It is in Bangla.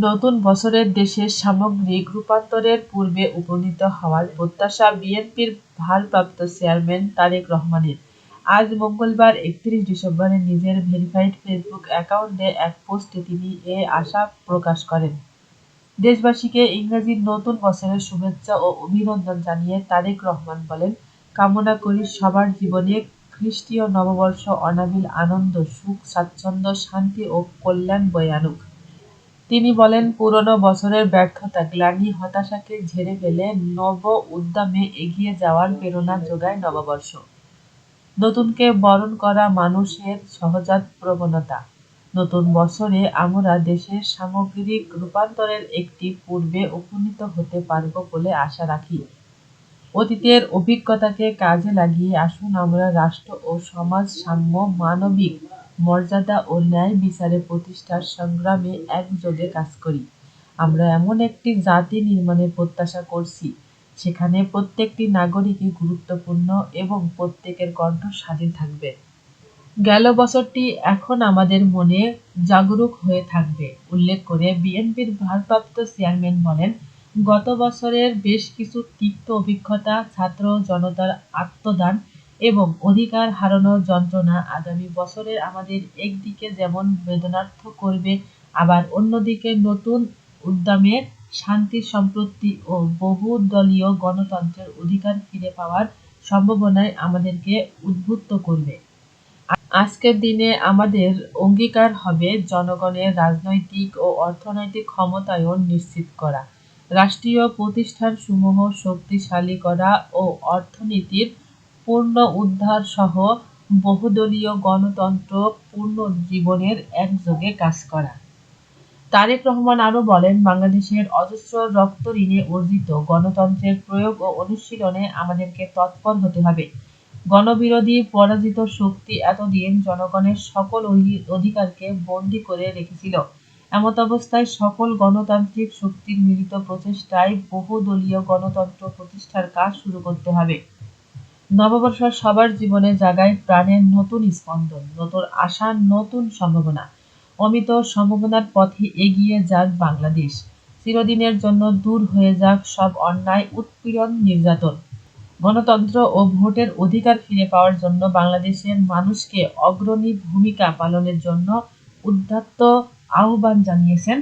নতুন বছরের দেশের সামগ্রিক রূপান্তরের পূর্বে উপনীত হওয়ার প্রত্যাশা বিএনপির ভারপ্রাপ্ত চেয়ারম্যান তারেক রহমানের। আজ মঙ্গলবার ৩১ ডিসেম্বরে নিজের ভেরিফাইড ফেসবুক অ্যাকাউন্টে এক পোস্টে তিনি এ আশা প্রকাশ করেন। দেশবাসীকে ইংরেজির নতুন বছরের শুভেচ্ছা ও অভিনন্দন জানিয়ে তারেক রহমান বলেন, কামনা করি সবার জীবনে খ্রিস্টীয় নববর্ষ অনাবিল আনন্দ, সুখ, স্বাচ্ছন্দ্য, শান্তি ও কল্যাণ বয়ে আনুক। তিনি বলেন, পুরনো বছরের ব্যর্থতা, গ্লানি, হতাশাকে ঝেড়ে ফেলে নব উদ্যমে এগিয়ে যাওয়ার প্রেরণা যোগায় নববর্ষ। নতুনকে বরণ করা মানুষের সহজাত প্রবণতা। নতুন বছরে আমরা দেশের সামগ্রিক রূপান্তরের একটি পূর্বে উপনীত হতে পারব বলে আশা রাখি। অতীতের অভিজ্ঞতাকে কাজে লাগিয়ে আসুন আমরা রাষ্ট্র ও সমাজ সাম্য, মানবিক মর্যাদা ও ন্যায় বিচারে প্রতিষ্ঠার সংগ্রামে একযোগে কাজ করি। আমরা এমন একটি জাতি নির্মাণের প্রত্যাশা করছি, সেখানে প্রত্যেকটি নাগরিকই গুরুত্বপূর্ণ এবং প্রত্যেকের কণ্ঠ স্বাধীন থাকবে। গেল বছরটি এখন আমাদের মনে জাগরুক হয়ে থাকবে উল্লেখ করে বিএনপির ভারপ্রাপ্ত চেয়ারম্যান বলেন, গত বছরের বেশ কিছু তিক্ত অভিজ্ঞতা, ছাত্র জনতার আত্মদান এবং অধিকার হারানোর যন্ত্রণা আগামী বছরের আমাদের একদিকে যেমন বেদনার্থ করবে, আবার অন্যদিকে নতুন উদ্যমে শান্তি, সম্প্রীতি ও বহুদলীয় গণতন্ত্রের অধিকার ফিরে পাওয়ার সম্ভাবনায় আমাদেরকে উদ্বুদ্ধ করবে। আজকের দিনে আমাদের অঙ্গীকার হবে জনগণের রাজনৈতিক ও অর্থনৈতিক ক্ষমতায়ন নিশ্চিত করা, রাষ্ট্রীয় প্রতিষ্ঠানসমূহ শক্তিশালী করা ও অর্থনীতির পুনরুদ্ধার সহ বহুদলীয় গণতন্ত্র পুনর্জীবনের একযোগে কাজ করা। তারেক রহমান আরও বলেন, বাংলাদেশের অজস্র রক্ত ঋণে অর্জিত গণতন্ত্রের প্রয়োগ ও অনুশীলনে আমাদেরকে তৎপর হতে হবে। গণবিরোধী পরাজিত শক্তি এতদিন জনগণের সকল অধিকারকে বন্দী করে রেখেছিল। এমতাবস্থায় সকল গণতান্ত্রিক শক্তির মিলিত প্রচেষ্টায় বহুদলীয় গণতন্ত্র প্রতিষ্ঠার কাজ শুরু করতে হবে। নববর্ষ সবার জীবনে জাগায় প্রাণের নতুন স্পন্দন, নতুন আশা, নতুন সম্ভাবনা। অমিত সম্ভাবনার পথে এগিয়ে যাক বাংলাদেশ। চিরদিনের জন্য দূর হয়ে যাক সব অন্যায়, উৎপীড়ন, নির্যাতন। গণতন্ত্র ও ভোটের অধিকার ফিরে পাওয়ার জন্য বাংলাদেশের মানুষকে অগ্রণী ভূমিকা পালনের জন্য উদাত্ত আহ্বান জানিয়েছেন